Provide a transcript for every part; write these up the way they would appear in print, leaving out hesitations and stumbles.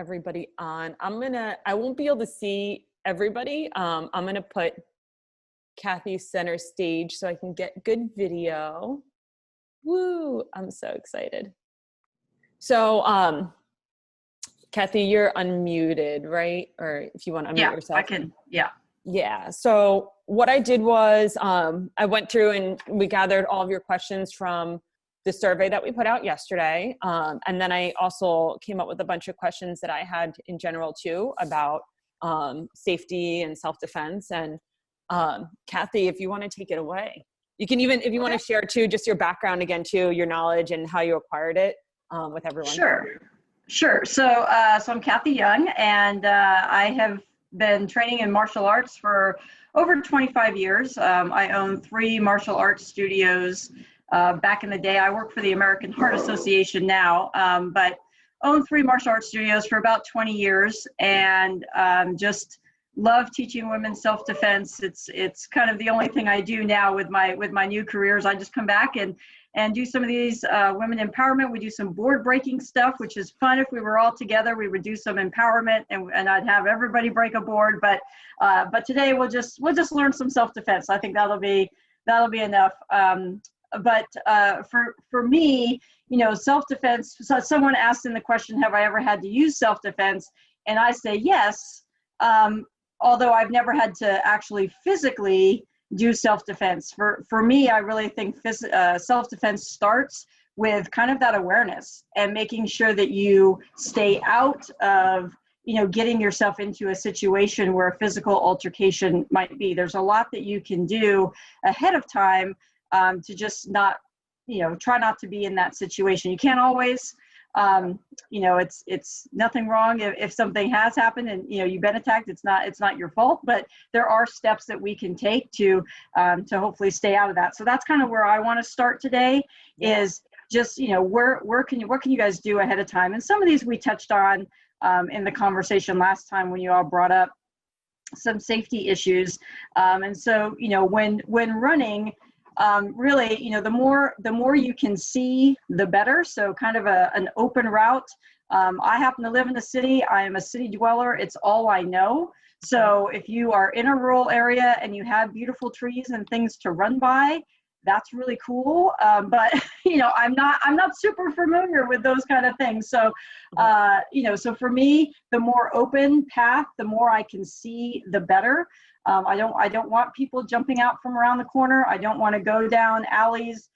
everybody on. I won't be able to see everybody. I'm going to put Kathy center stage so I can get good video. Woo, I'm so excited. So, Kathy, you're unmuted, right? Or if you want to unmute yourself. I can, yeah. Yeah. So what I did was I went through and we gathered all of your questions from the survey that we put out yesterday. And then I also came up with a bunch of questions that I had in general too about safety and self-defense. And Kathy, if you want to take it away, you can even, if you want to share too, just your background again too, your knowledge and how you acquired it with everyone. Sure. So I'm Kathy Young, and I have been training in martial arts for over 25 years. I own 3 martial arts studios. Back in the day, I work for the American Taekwondo Association now, but owned 3 martial arts studios for about 20 years, and just love teaching women self-defense. It's kind of the only thing I do now with my new careers. I just come back and do some of these women empowerment. We do some board breaking stuff, which is fun. If we were all together, we would do some empowerment, and I'd have everybody break a board. But today we'll just learn some self-defense. I think that'll be enough. But for me, self-defense. So someone asked in the question, have I ever had to use self-defense? And I say yes. Although I've never had to actually physically do self-defense. For me, I really think self-defense starts with kind of that awareness and making sure that you stay out of, getting yourself into a situation where a physical altercation might be. There's a lot that you can do ahead of time to just not, try not to be in that situation. You can't always, it's nothing wrong if something has happened and, you've been attacked. It's not your fault, but there are steps that we can take to hopefully stay out of that. So that's kind of where I want to start today is just, what can you guys do ahead of time? And some of these we touched on in the conversation last time when you all brought up some safety issues. And so, when running, really, the more you can see, the better. So kind of an open route. I happen to live in the city. I am a city dweller. It's all I know. So if you are in a rural area and you have beautiful trees and things to run by, that's really cool. But I'm not super familiar with those kind of things. So, so for me, the more open path, the more I can see, the better. I don't want people jumping out from around the corner. I don't want to go down alleys,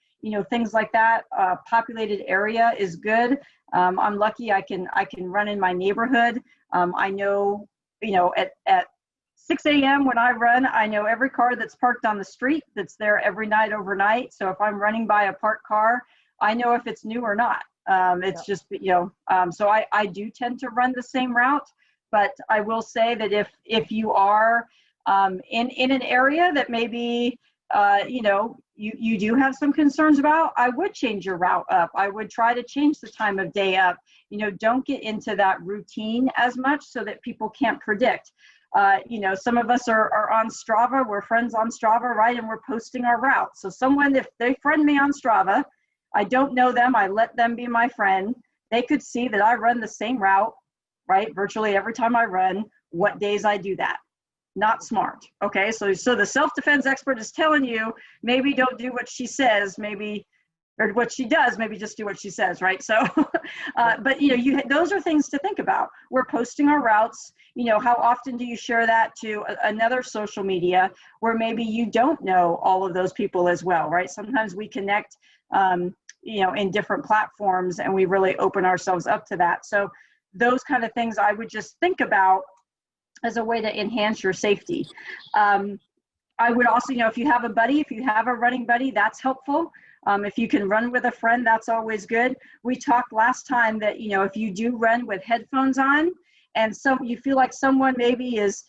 things like that. Populated area is good. I'm lucky I can run in my neighborhood. I know, at 6 a.m. when I run, I know every car that's parked on the street that's there every night overnight. So if I'm running by a parked car, I know if it's new or not. It's just, so I do tend to run the same route, but I will say that if you are in an area that maybe, you do have some concerns about, I would change your route up. I would try to change the time of day up. Don't get into that routine as much so that people can't predict. Some of us are on Strava, we're friends on Strava, right? And we're posting our route. So someone, if they friend me on Strava, I don't know them, I let them be my friend. They could see that I run the same route, right? Virtually every time I run, what days I do that. Not smart. Okay. So the self-defense expert is telling you, maybe don't do what she says, or what she does, maybe just do what she says, right? So, but those are things to think about. We're posting our routes. How often do you share that to another social media where maybe you don't know all of those people as well, right? Sometimes we connect, in different platforms and we really open ourselves up to that. So those kind of things I would just think about as a way to enhance your safety. I would also, if you have a running buddy, that's helpful. If you can run with a friend, that's always good. We talked last time that, if you do run with headphones on and you feel like someone maybe is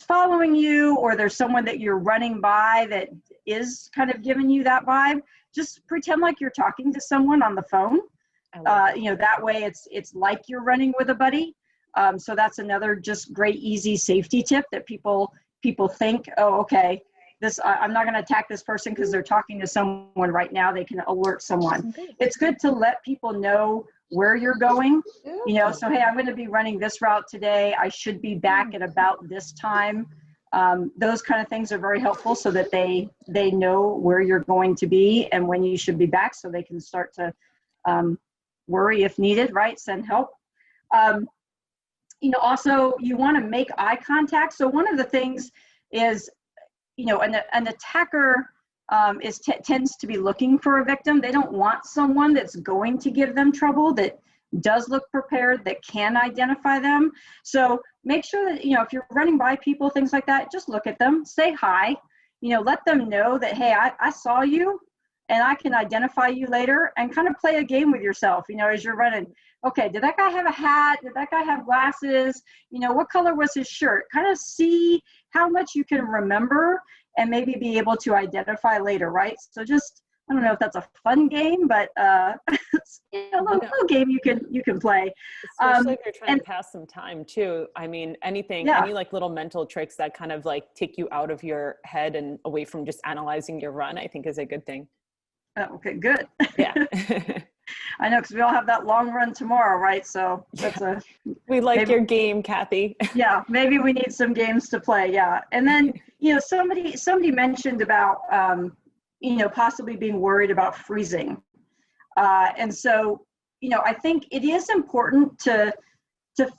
following you, or there's someone that you're running by that is kind of giving you that vibe, just pretend like you're talking to someone on the phone. That way it's like you're running with a buddy. So that's another just great, easy safety tip that people think, oh, okay, I'm not going to attack this person because they're talking to someone right now. They can alert someone. It's good to let people know where you're going, you know, so, hey, I'm going to be running this route today. I should be back at about this time. Those kind of things are very helpful so that they know where you're going to be and when you should be back, so they can start to worry if needed, right? Send help. You know, also you want to make eye contact. So one of the things is, you know, an attacker tends to be looking for a victim. They don't want someone that's going to give them trouble, that does look prepared, that can identify them. So make sure that, you know, if you're running by people, things like that, just look at them, say hi, you know, let them know that, hey, I saw you and I can identify you later, and kind of play a game with yourself, you know, as you're running. Okay, did that guy have a hat? Did that guy have glasses? You know, what color was his shirt? Kind of see how much you can remember and maybe be able to identify later, right? So just, I don't know if that's a fun game, but it's, you know, a little game you can play. Especially if you're trying to pass some time too. I mean, anything, any like little mental tricks that kind of like take you out of your head and away from just analyzing your run, I think is a good thing. Oh, okay, good. Yeah. I know, because we all have that long run tomorrow, right? So that's we like your game, Kathy. Yeah, maybe we need some games to play. Yeah. And then, you know, somebody mentioned about, you know, possibly being worried about freezing. And so, you know, I think it is important to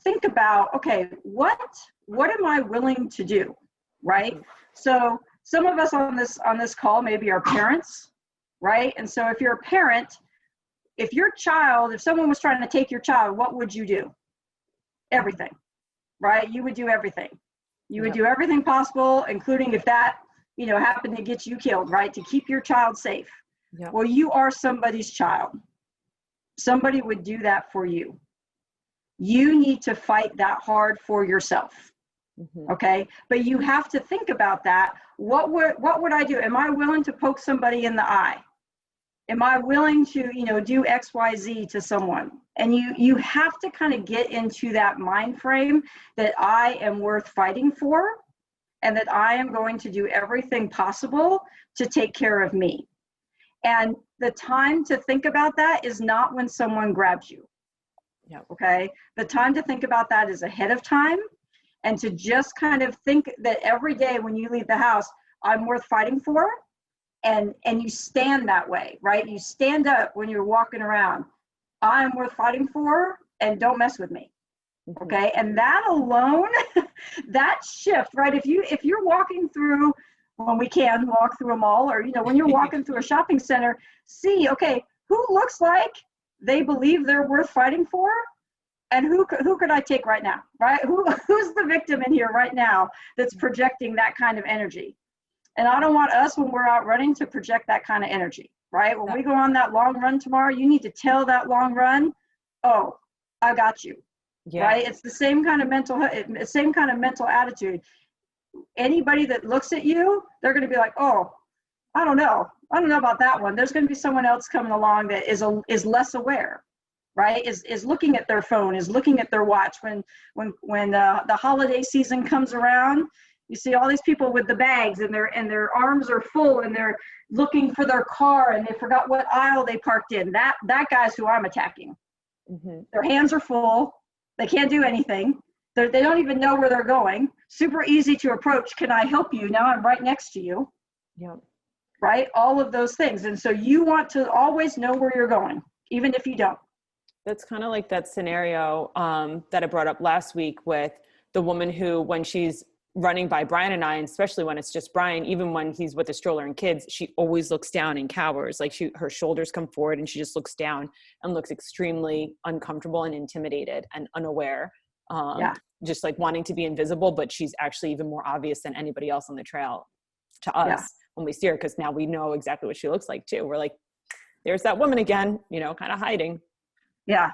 think about, okay, what am I willing to do? Right. So some of us on this call maybe are parents, right? And so if you're a parent, if someone was trying to take your child, what would you do? Everything, right? You would do everything. You would do everything possible, including if that, you know, happened to get you killed, right? To keep your child safe. Yep. Well, you are somebody's child. Somebody would do that for you. You need to fight that hard for yourself. Mm-hmm. Okay. But you have to think about that. What would I do? Am I willing to poke somebody in the eye? Am I willing to, you know, do X, Y, Z to someone? And you have to kind of get into that mind frame that I am worth fighting for, and that I am going to do everything possible to take care of me. And the time to think about that is not when someone grabs you. Yeah. Okay. The time to think about that is ahead of time, and to just kind of think that every day when you leave the house, I'm worth fighting for. And you stand that way, right? You stand up when you're walking around. I'm worth fighting for, and don't mess with me. Okay. And that alone, that shift, right? If you're walking through, when we can walk through a mall, or, you know, when you're walking through a shopping center, see, okay, who looks like they believe they're worth fighting for, and who could I take right now, right? Who's the victim in here right now that's projecting that kind of energy? And I don't want us, when we're out running, to project that kind of energy, right? When we go on that long run tomorrow, you need to tell that long run, oh, I got you, right? It's the same kind of mental attitude. Anybody that looks at you, they're going to be like, oh, I don't know about that one. There's going to be someone else coming along that is less aware, right? Is looking at their phone, is looking at their watch. When the holiday season comes around, you see all these people with the bags, and their arms are full, and they're looking for their car, and they forgot what aisle they parked in. That guy's who I'm attacking. Mm-hmm. Their hands are full. They can't do anything. They don't even know where they're going. Super easy to approach. Can I help you? Now I'm right next to you. Yep. Right? All of those things. And so you want to always know where you're going, even if you don't. That's kind of like that scenario that I brought up last week with the woman who, when she's running by Brian and I, and especially when it's just Brian, even when he's with the stroller and kids, she always looks down and cowers. Like her shoulders come forward, and she just looks down and looks extremely uncomfortable and intimidated and unaware. Just like wanting to be invisible, but she's actually even more obvious than anybody else on the trail to us when we see her, because now we know exactly what she looks like too. We're like, there's that woman again, you know, kind of hiding. Yeah.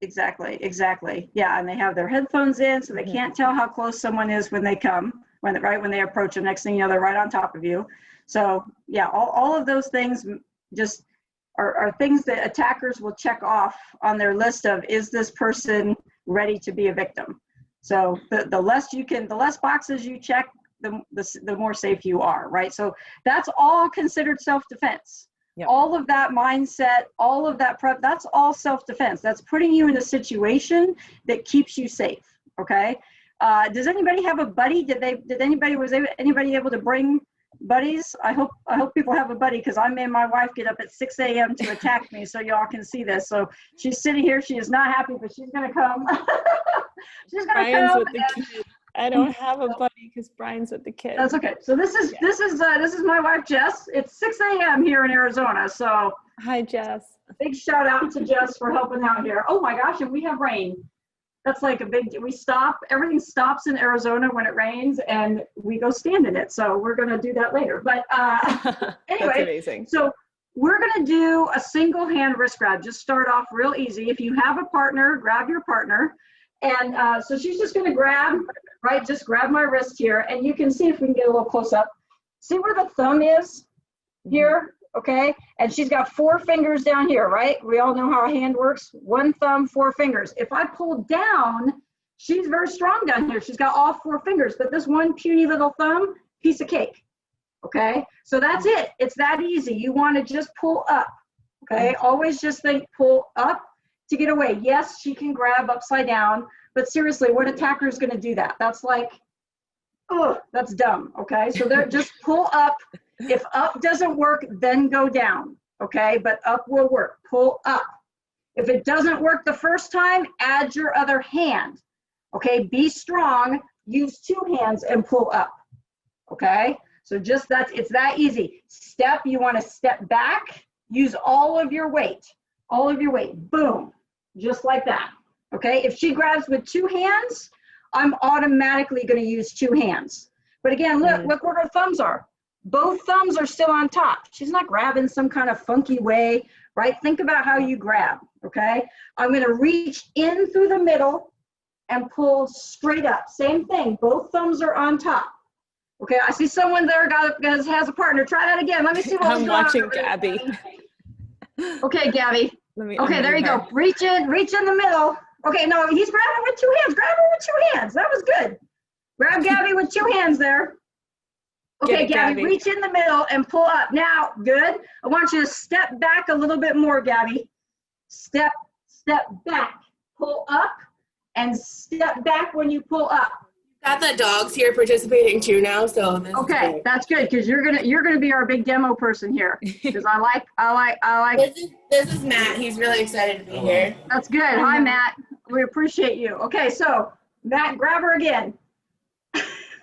Exactly. Yeah. And they have their headphones in, so they can't tell how close someone is when they come, when they approach them. Next thing you know, they're right on top of you. So yeah, all of those things just are things that attackers will check off on their list of, is this person ready to be a victim? So the less boxes you check, the more safe you are, right? So that's all considered self-defense. Yep. All of that mindset, all of that prep, that's all self-defense. That's putting you in a situation that keeps you safe. Okay. Does anybody have a buddy? Was anybody able to bring buddies? I hope people have a buddy, because I made my wife get up at 6 a.m. to attack me so y'all can see this. So she's sitting here. She is not happy, but she's going to come. She's going to come. With the kid. I don't have a buddy because Brian's with the kids. That's okay. So this is my wife, Jess. It's 6 a.m. here in Arizona. So hi, Jess. Big shout out to Jess for helping out here. Oh my gosh, and we have rain. That's like everything stops in Arizona when it rains, and we go stand in it. So we're going to do that later. But anyway, that's amazing. So we're going to do a single hand wrist grab. Just start off real easy. If you have a partner, grab your partner. And so she's just going to grab, right? Just grab my wrist here. And you can see, if we can get a little close up, see where the thumb is here? Okay. And she's got 4 fingers down here, right? We all know how a hand works. 1 thumb, 4 fingers. If I pull down, she's very strong down here. She's got all 4 fingers, but this one puny little thumb, piece of cake. Okay. So that's it. It's that easy. You want to just pull up. Okay. Always just think pull up to get away. Yes, she can grab upside down, but seriously, what attacker is going to do that? That's like, oh, that's dumb. Okay. So they're just pull up. If up doesn't work, then go down. Okay. But up will work. Pull up. If it doesn't work the first time, add your other hand. Okay. Be strong. Use 2 hands and pull up. Okay. So just it's that easy. Step, you want to step back, use all of your weight. Boom. Just like that. Okay. If she grabs with 2 hands, I'm automatically going to use 2 hands. But again, look where her thumbs are. Both thumbs are still on top. She's not grabbing some kind of funky way, right? Think about how you grab. Okay. I'm going to reach in through the middle and pull straight up. Same thing. Both thumbs are on top. Okay. I see someone there has a partner. Try that again. Let me see what's going on. I'm watching Gabby. Okay, Gabby. Okay, there you go. Reach in the middle. Okay, no, he's grabbing with 2 hands. Grab her with 2 hands. That was good. Grab Gabby with 2 hands there. Okay, Gabby, reach in the middle and pull up. Now, good. I want you to step back a little bit more, Gabby. Step back. Pull up and step back when you pull up. Got the dogs here participating too now, so okay, that's good, because you're gonna be our big demo person here. Because I like. This is Matt. He's really excited to be here. That's good. Hi, Matt. We appreciate you. Okay, so Matt, grab her again.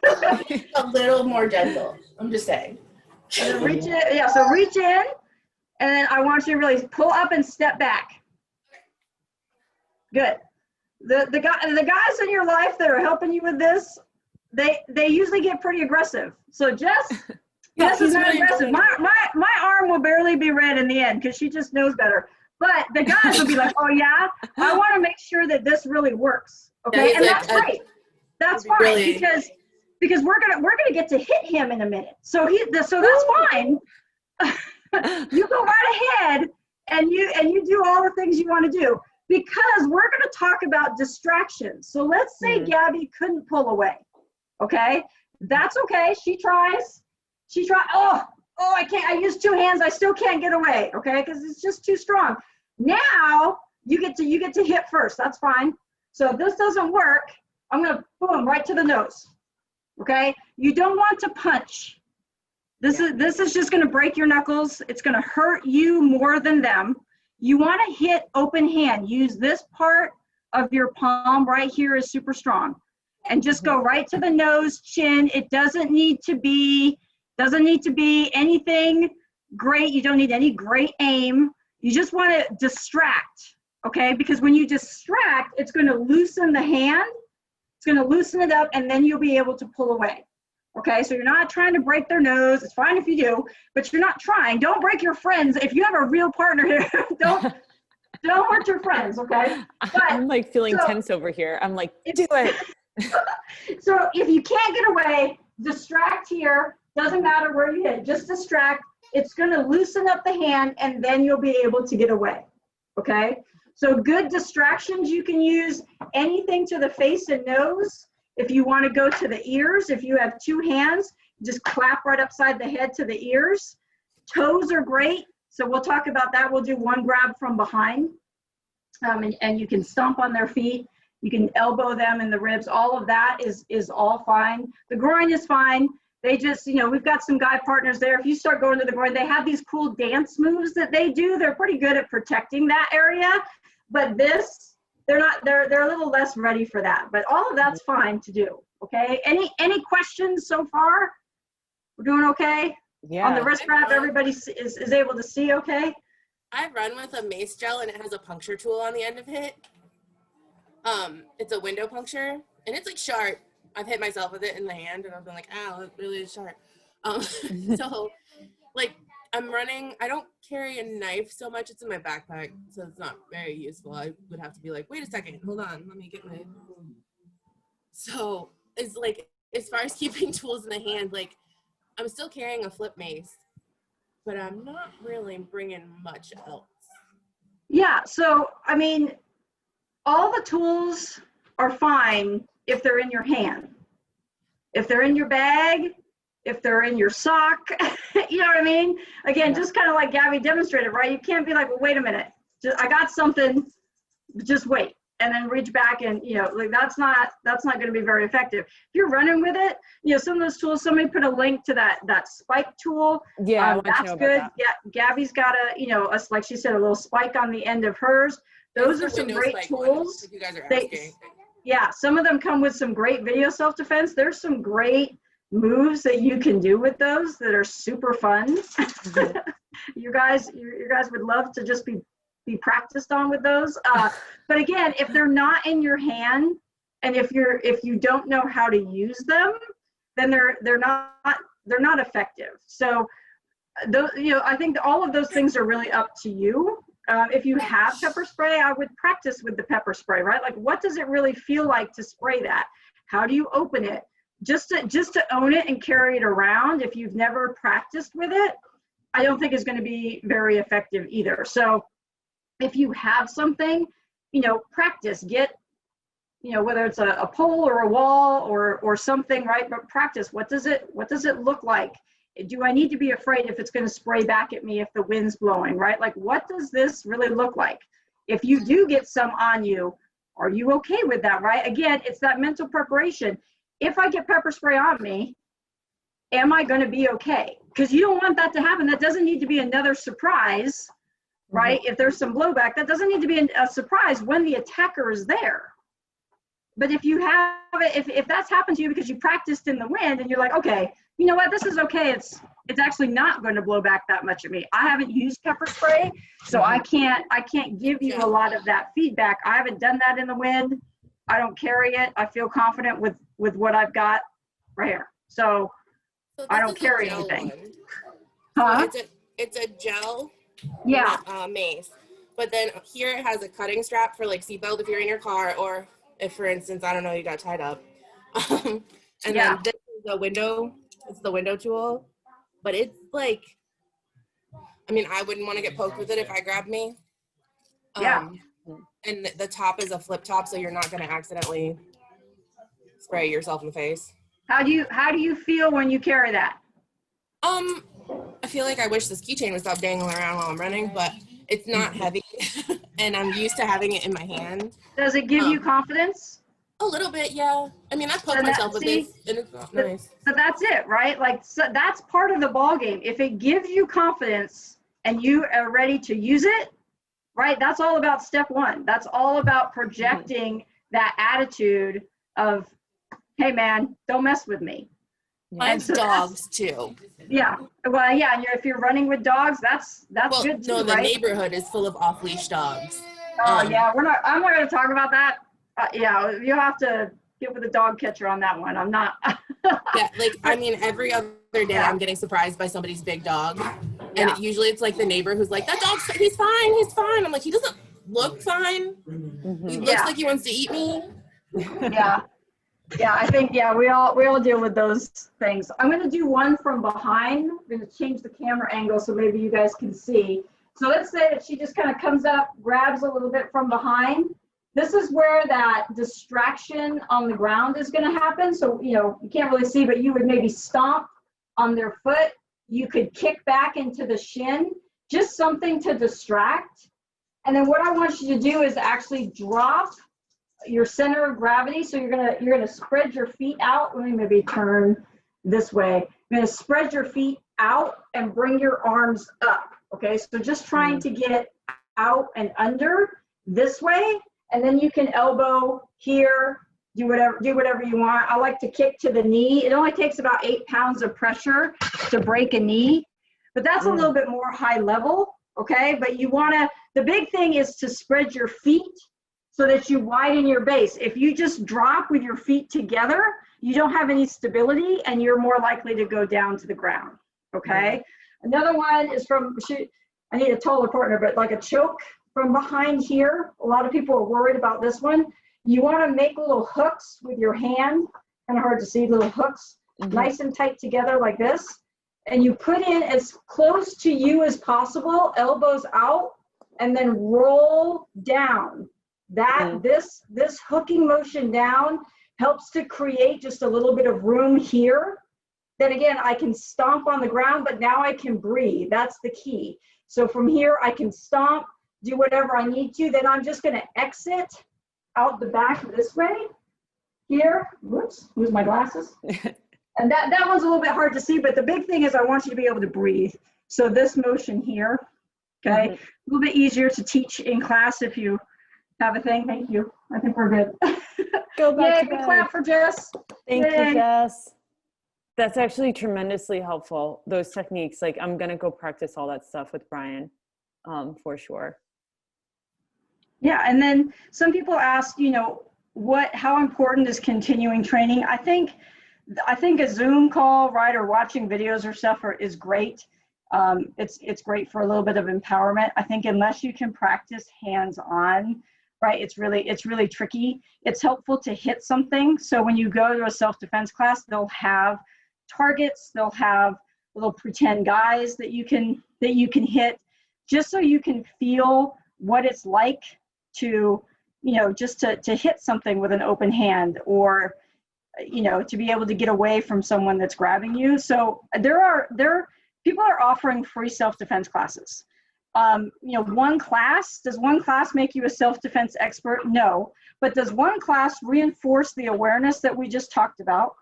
A little more gentle. I'm just saying. Reach in. Yeah. So reach in, and then I want you to really pull up and step back. Good. The guys in your life that are helping you with this, they usually get pretty aggressive. So Jess is not aggressive. My arm will barely be red in the end because she just knows better. But the guys will be like, oh yeah, I want to make sure that this really works. Okay, and that's great. That's fine really, because we're gonna get to hit him in a minute. So that's fine. You go right ahead and you do all the things you want to do. Because we're going to talk about distractions. So let's say Gabby couldn't pull away. Okay. That's okay. She tries. Oh, I can't. I use 2 hands. I still can't get away. Okay. Because it's just too strong. Now you get to hit first. That's fine. So if this doesn't work, I'm going to boom right to the nose. Okay. You don't want to punch. This is just going to break your knuckles. It's going to hurt you more than them. You want to hit open hand. Use this part of your palm right here is super strong. And just go right to the nose, chin. It doesn't need to be anything great. You don't need any great aim. You just want to distract, okay? Because when you distract, it's going to loosen the hand. It's going to loosen it up, and then you'll be able to pull away. Okay, so you're not trying to break their nose. It's fine if you do, but you're not trying. Don't break your friends. If you have a real partner here, don't hurt your friends, okay? But, I'm like feeling tense over here. I'm like, do it. So if you can't get away, distract here. Doesn't matter where you hit. Just distract. It's going to loosen up the hand, and then you'll be able to get away, okay? So good distractions, you can use anything to the face and nose. If you want to go to the ears, if you have 2 hands, just clap right upside the head to the ears. Toes are great. So we'll talk about that. We'll do one grab from behind, and you can stomp on their feet. You can elbow them in the ribs. All of that is all fine. The groin is fine. They just, we've got some guy partners there. If you start going to the groin, they have these cool dance moves that they do. They're pretty good at protecting that area. But this, they're a little less ready for that. But all of that's fine to do. Okay. Any questions so far? We're doing okay? Yeah. On the wrist wrap, everybody is able to see okay? I run with a mace gel and it has a puncture tool on the end of it. It's a window puncture and it's like sharp. I've hit myself with it in the hand and I've been like, ow, it really is sharp. So like I'm running, I don't carry a knife so much. It's in my backpack, so it's not very useful. I would have to be like, wait a second, hold on, let me get my. So it's like, as far as keeping tools in the hand, like I'm still carrying a flip mace, but I'm not really bringing much else. Yeah, so I mean, all the tools are fine if they're in your hand. If they're in your bag, if they're in your sock, you know what I mean? Again, just kind of like Gabby demonstrated, right? You can't be like, well, wait a minute, I got something, just wait. And then reach back and, like that's not going to be very effective. If you're running with it, some of those tools, somebody put a link to that spike tool. Yeah, that's good. That. Yeah, Gabby's got like she said, a little spike on the end of hers. Those are some great tools. If you guys are asking. Yeah, some of them come with some great video self-defense. There's some great moves that you can do with those that are super fun. Mm-hmm. you guys would love to just be practiced on with those. But again, if they're not in your hand and if you don't know how to use them, then they're not effective. So those, I think all of those things are really up to you. If you have pepper spray, I would practice with the pepper spray, right? Like, what does it really feel like to spray that? How do you open it? Just to own it and carry it around, if you've never practiced with it, I don't think is going to be very effective either. So if you have something, practice, get, whether it's a pole or a wall or something, right? But practice, what does it look like? Do I need to be afraid if it's going to spray back at me if the wind's blowing, right? Like, what does this really look like? If you do get some on you, are you okay with that, right? Again, it's that mental preparation. If I get pepper spray on me, am I going to be okay? Because you don't want that to happen. That doesn't need to be another surprise, right? Mm-hmm. If there's some blowback, that doesn't need to be a surprise when the attacker is there. But if you have it, if that's happened to you because you practiced in the wind and you're like, okay, you know what, this is okay. It's actually not going to blow back that much at me. I haven't used pepper spray, so I can't give you a lot of that feedback. I haven't done that in the wind. I don't carry it. I feel confident with what I've got right here. So I don't carry anything. Huh? So it's a gel. Yeah. Mace. But then here it has a cutting strap for like seatbelt if you're in your car, or if, for instance, I don't know, you got tied up. And then this is the window. It's the window tool. But it's like, I mean, I wouldn't want to get poked with it if I grabbed me. Yeah. And the top is a flip top, so you're not going to accidentally spray yourself in the face. How do you feel when you carry that? I feel like I wish this keychain would stop dangling around while I'm running, but it's not heavy, and I'm used to having it in my hand. Does it give you confidence? A little bit, yeah. I mean, I've poked myself with this, and it's not nice. So that's it, right? Like, so that's part of the ball game. If it gives you confidence and you are ready to use it, right? That's all about step one. That's all about projecting that attitude of, hey man, don't mess with me. And so dogs too. Yeah. Well, yeah. And if you're running with dogs, that's good too, no, the right? neighborhood is full of off-leash dogs. Oh yeah, I'm not going to talk about that. Yeah, you'll have to get with a dog catcher on that one. I'm not. Yeah, like, I mean, every other day I'm getting surprised by somebody's big dog. And usually it's like the neighbor who's like, that dog's, he's fine. I'm like, he doesn't look fine. He looks like he wants to eat me. Yeah. Yeah, I think, we all deal with those things. I'm going to do one from behind. I'm going to change the camera angle so maybe you guys can see. So let's say that she just kind of comes up, grabs a little bit from behind. This is where that distraction on the ground is going to happen. So, you can't really see, but you would maybe stomp on their foot. You could kick back into the shin. just something to distract. And then what I want you to do is actually drop your center of gravity. So you're gonna spread your feet out. Let me maybe turn this way. You're gonna spread your feet out and bring your arms up. Okay, so just trying to get out and under this way, and then you can elbow here, do whatever you want. I like to kick to the knee. It only takes about 8 pounds of pressure to break a knee, but that's a little bit more high level, okay? But the big thing is to spread your feet so that you widen your base. If you just drop with your feet together, you don't have any stability and you're more likely to go down to the ground, okay? Another one is I need a taller partner, but like a choke from behind here. A lot of people are worried about this one. You want to make little hooks with your hand, kind of hard to see, little hooks, nice and tight together like this. And you put in as close to you as possible, elbows out, and then roll down. This hooking motion down helps to create just a little bit of room here. Then again, I can stomp on the ground, but now I can breathe. That's the key. So from here, I can stomp, do whatever I need to. Then I'm just going to exit out the back this way. Here, whoops, lose my glasses. And that one's a little bit hard to see, but the big thing is I want you to be able to breathe. So this motion here, okay, a little bit easier to teach in class if you have a thing. Thank you. I think we're good. Go back. Yay, big clap for Jess. Thank you, Jess. That's actually tremendously helpful, those techniques. Like, I'm going to go practice all that stuff with Brian, for sure. Yeah, and then some people ask, how important is continuing training? I think a Zoom call, right, or watching videos or stuff is great. It's great for a little bit of empowerment. I think unless you can practice hands-on, right, it's really tricky. It's helpful to hit something. So when you go to a self-defense class, they'll have targets, they'll have little pretend guys that you can hit, just so you can feel what it's like to, just to hit something with an open hand, or, to be able to get away from someone that's grabbing you. So people are offering free self-defense classes. Does one class make you a self-defense expert? No. But does one class reinforce the awareness that we just talked about?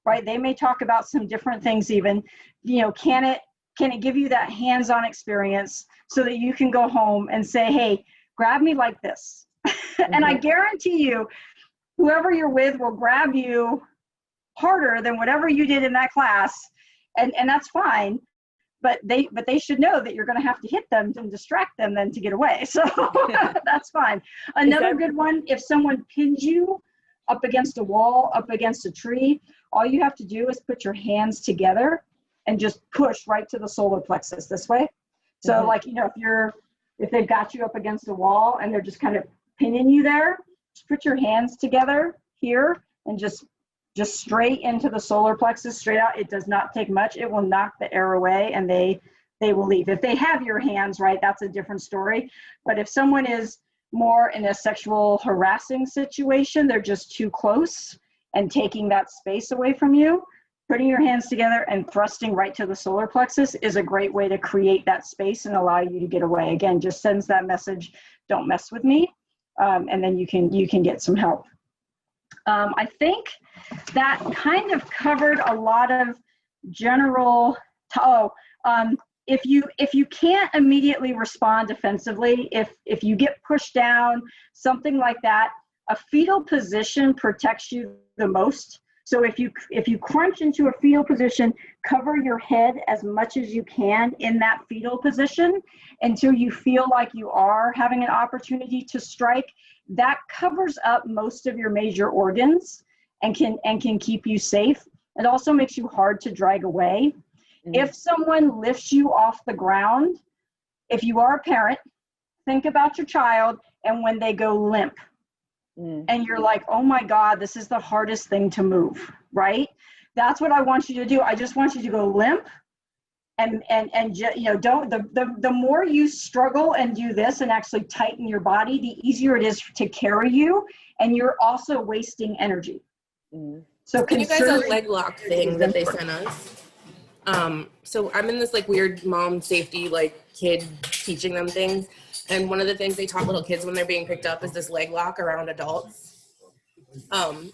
Right? They may talk about some different things even. Can it give you that hands-on experience so that you can go home and say, hey, grab me like this. And I guarantee you, whoever you're with will grab you harder than whatever you did in that class. And that's fine. But they should know that you're going to have to hit them and distract them then to get away. So that's fine. Another good one, if someone pins you up against a wall, up against a tree, all you have to do is put your hands together and just push right to the solar plexus this way. So like, if they've got you up against a wall and they're just kind of pinning you there, just put your hands together here and just straight into the solar plexus, straight out. It does not take much. It will knock the air away and they will leave. If they have your hands, right, that's a different story. But if someone is more in a sexual harassing situation, they're just too close and taking that space away from you, putting your hands together and thrusting right to the solar plexus is a great way to create that space and allow you to get away. Again, just sends that message, don't mess with me, and then you can get some help. I think that kind of covered a lot of general, if you can't immediately respond defensively, if you get pushed down, something like that, a fetal position protects you the most. So if you crunch into a fetal position, cover your head as much as you can in that fetal position until you feel like you are having an opportunity to strike. That covers up most of your major organs and can keep you safe. It also makes you hard to drag away. If someone lifts you off the ground, if you are a parent, think about your child and when they go limp. And you're like, oh my God, this is the hardest thing to move, right? That's what I want you to do. I just want you to go limp and the more you struggle and do this and actually tighten your body, the easier it is to carry you, and you're also wasting energy. So can you guys a leg lock thing that they sent us? So I'm in this like weird mom safety, like kid teaching them things. And one of the things they taught little kids when they're being picked up is this leg lock around adults.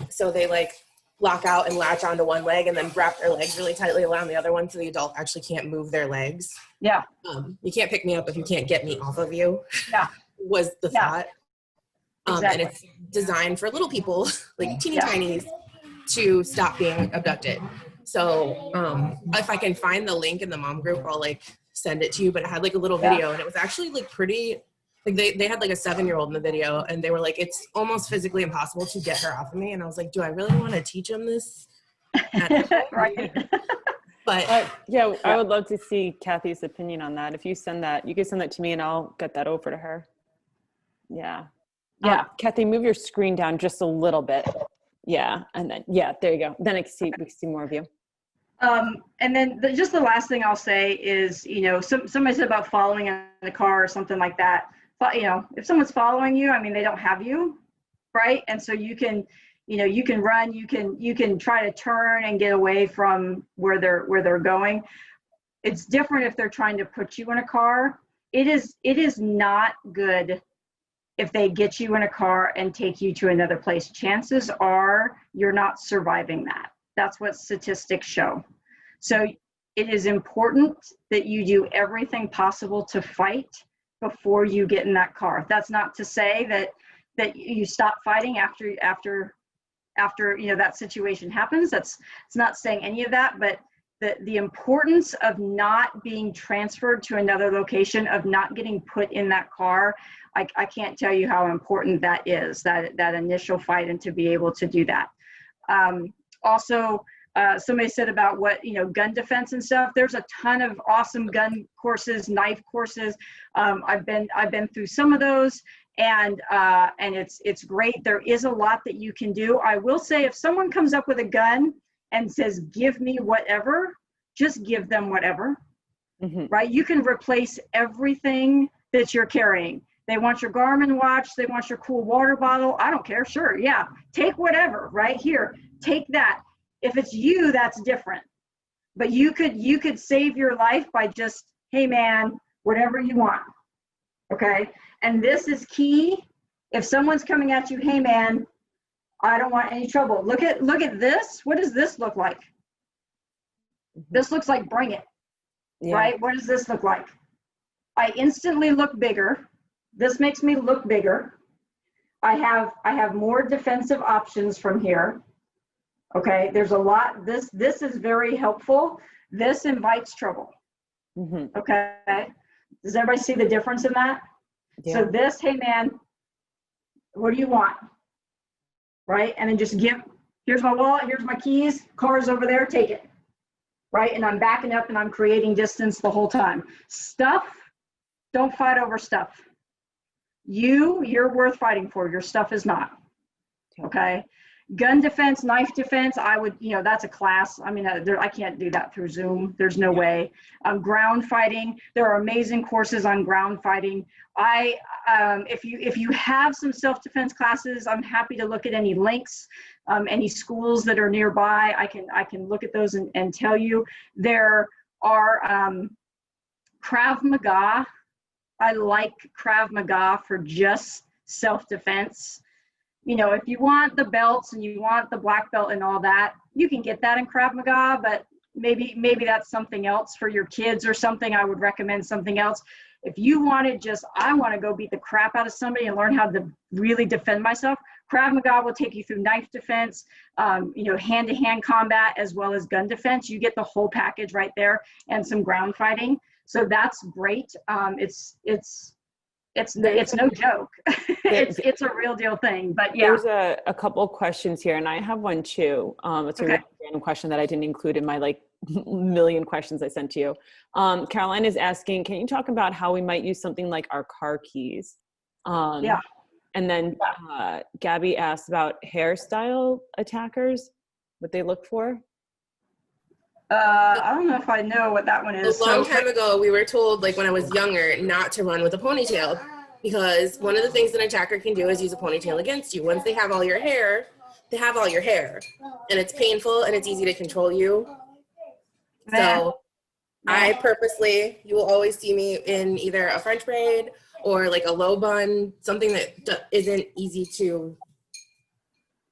So they like lock out and latch onto one leg and then wrap their legs really tightly around the other one so the adult actually can't move their legs. Yeah. You can't pick me up if you can't get me off of you. Yeah. Was the thought. Exactly. And it's designed for little people, like teeny tinies, to stop being abducted. So if I can find the link in the mom group, I'll like send it to you. But it had like a little video, and it was actually like pretty. Like they had like a 7-year-old in the video, and they were like, it's almost physically impossible to get her off of me. And I was like, do I really want to teach them this? Right. But yeah, I would love to see Kathy's opinion on that. If you send that, you can send that to me and I'll get that over to her. Yeah. Yeah. Kathy, move your screen down just a little bit. Yeah. And then, there you go. Then we can see more of you. And then just the last thing I'll say is, somebody said about following in the car or something like that. But, if someone's following you, I mean, they don't have you, right? And so you can run, you can try to turn and get away from where they're going. It's different if they're trying to put you in a car. It is not good if they get you in a car and take you to another place. Chances are you're not surviving that. That's what statistics show. So it is important that you do everything possible to fight before you get in that car. That's not to say that you stop fighting after that situation happens. It's not saying any of that, but the importance of not being transferred to another location, of not getting put in that car, I can't tell you how important that is, that initial fight, and to be able to do that. Also, somebody said about gun defense and stuff. There's a ton of awesome gun courses, knife courses. I've been through some of those, and it's great. There is a lot that you can do. I will say, if someone comes up with a gun and says, give me whatever, just give them whatever, right? You can replace everything that you're carrying. They want your Garmin watch, they want your cool water bottle. I don't care, sure, yeah. Take whatever, right here, take that. If it's you, that's different. But you could save your life by just, hey man, whatever you want, okay? And this is key. If someone's coming at you, hey man, I don't want any trouble. Look at this. What does this look like? This looks like bring it, right? What does this look like? I instantly look bigger. This makes me look bigger. I have more defensive options from here. Okay, there's a lot. This is very helpful. This invites trouble. Okay, does everybody see the difference in that? Yeah. So this, hey man, what do you want? Right, and then just here's my wallet, here's my keys, car's over there, take it. Right, and I'm backing up and I'm creating distance the whole time. Stuff, don't fight over stuff. You're worth fighting for. Your stuff is not. Okay. Gun defense, knife defense, I would, that's a class. I mean, I can't do that through Zoom. There's no way. Ground fighting, there are amazing courses on ground fighting. If you have some self-defense classes, I'm happy to look at any links, any schools that are nearby. I can look at those and tell you. There are Krav Maga. I like Krav Maga for just self-defense. If you want the belts and you want the black belt and all that, you can get that in Krav Maga, but maybe that's something else for your kids or something. I would recommend something else. If you wanted I want to go beat the crap out of somebody and learn how to really defend myself, Krav Maga will take you through knife defense, hand-to-hand combat, as well as gun defense. You get the whole package right there, and some ground fighting. So that's great. It's no joke. it's a real deal thing. But yeah, there's a couple questions here, and I have one too. It's a really random question that I didn't include in my million questions I sent to you. Caroline is asking, can you talk about how we might use something like our car keys? And then Gabby asked about hairstyle attackers, what they look for. I don't know if I know what that one is. A long time ago, we were told, when I was younger, not to run with a ponytail, because one of the things an attacker can do is use a ponytail against you. Once they have all your hair, and it's painful and it's easy to control you. So I purposely, you will always see me in either a French braid or like a low bun, something that isn't easy to,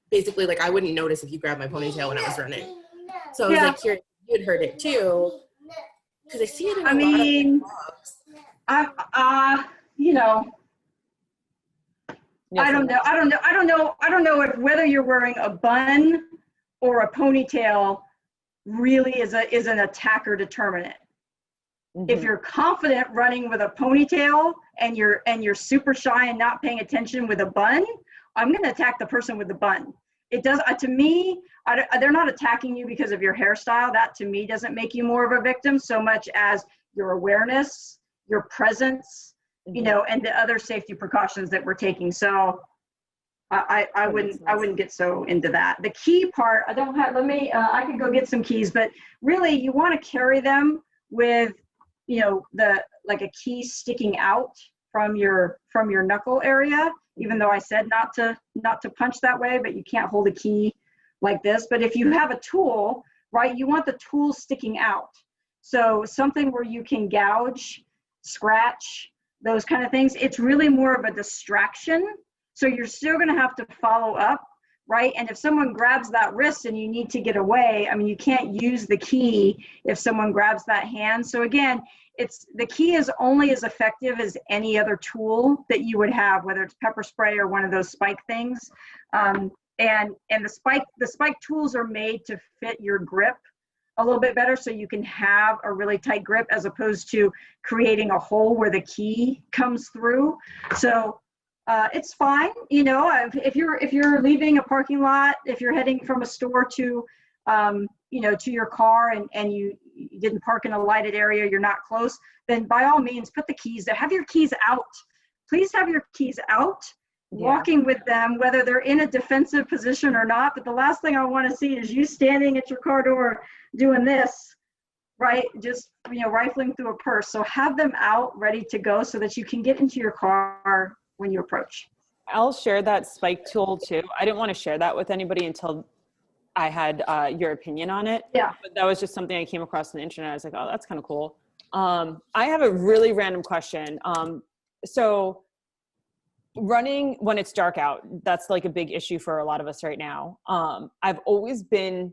basically, like I wouldn't notice if you grabbed my ponytail when I was running. So I was like curious if you'd heard it too, because I see it in a lot of vlogs. You know, Yes, I don't know if whether you're wearing a bun or a ponytail really is an attacker determinant. If you're confident running with a ponytail and you're super shy and not paying attention with a bun, I'm going to attack the person with the bun. It does, to me, they're not attacking you because of your hairstyle. That to me doesn't make you more of a victim so much as your awareness, your presence, you know, and the other safety precautions that we're taking. So I wouldn't get so into that. The key part, I could go get some keys, but really you want to carry them with, you know, like a key sticking out from your knuckle area, even though I said not to punch that way, but you can't hold a key like this. But if you have a tool, right, you want the tool sticking out. So something where you can gouge, scratch, those kind of things. It's really more of a distraction. So you're still going to have to follow up, right? And if someone grabs that wrist and you need to get away, I mean, you can't use the key if someone grabs that hand. So again, the key is only as effective as any other tool that you would have, whether it's pepper spray or one of those spike things. And the spike tools are made to fit your grip a little bit better, so you can have a really tight grip as opposed to creating a hole where the key comes through. So it's fine, you know, if you're leaving a parking lot, if you're heading from a store to you know, to your car and you didn't park in a lighted area, you're not close, then by all means put the keys there. Have your keys out. Please have your keys out, walking with them, whether they're in a defensive position or not. But the last thing I want to see is you standing at your car door doing this, right? Just, you know, rifling through a purse. So have them out ready to go so that you can get into your car when you approach. I'll share that spike tool too. I didn't want to share that with anybody until I had your opinion on it. Yeah. But that was just something I came across on the internet. I was like, oh, that's kind of cool. I have a really random question. So running when it's dark out, that's like a big issue for a lot of us right now. I've always been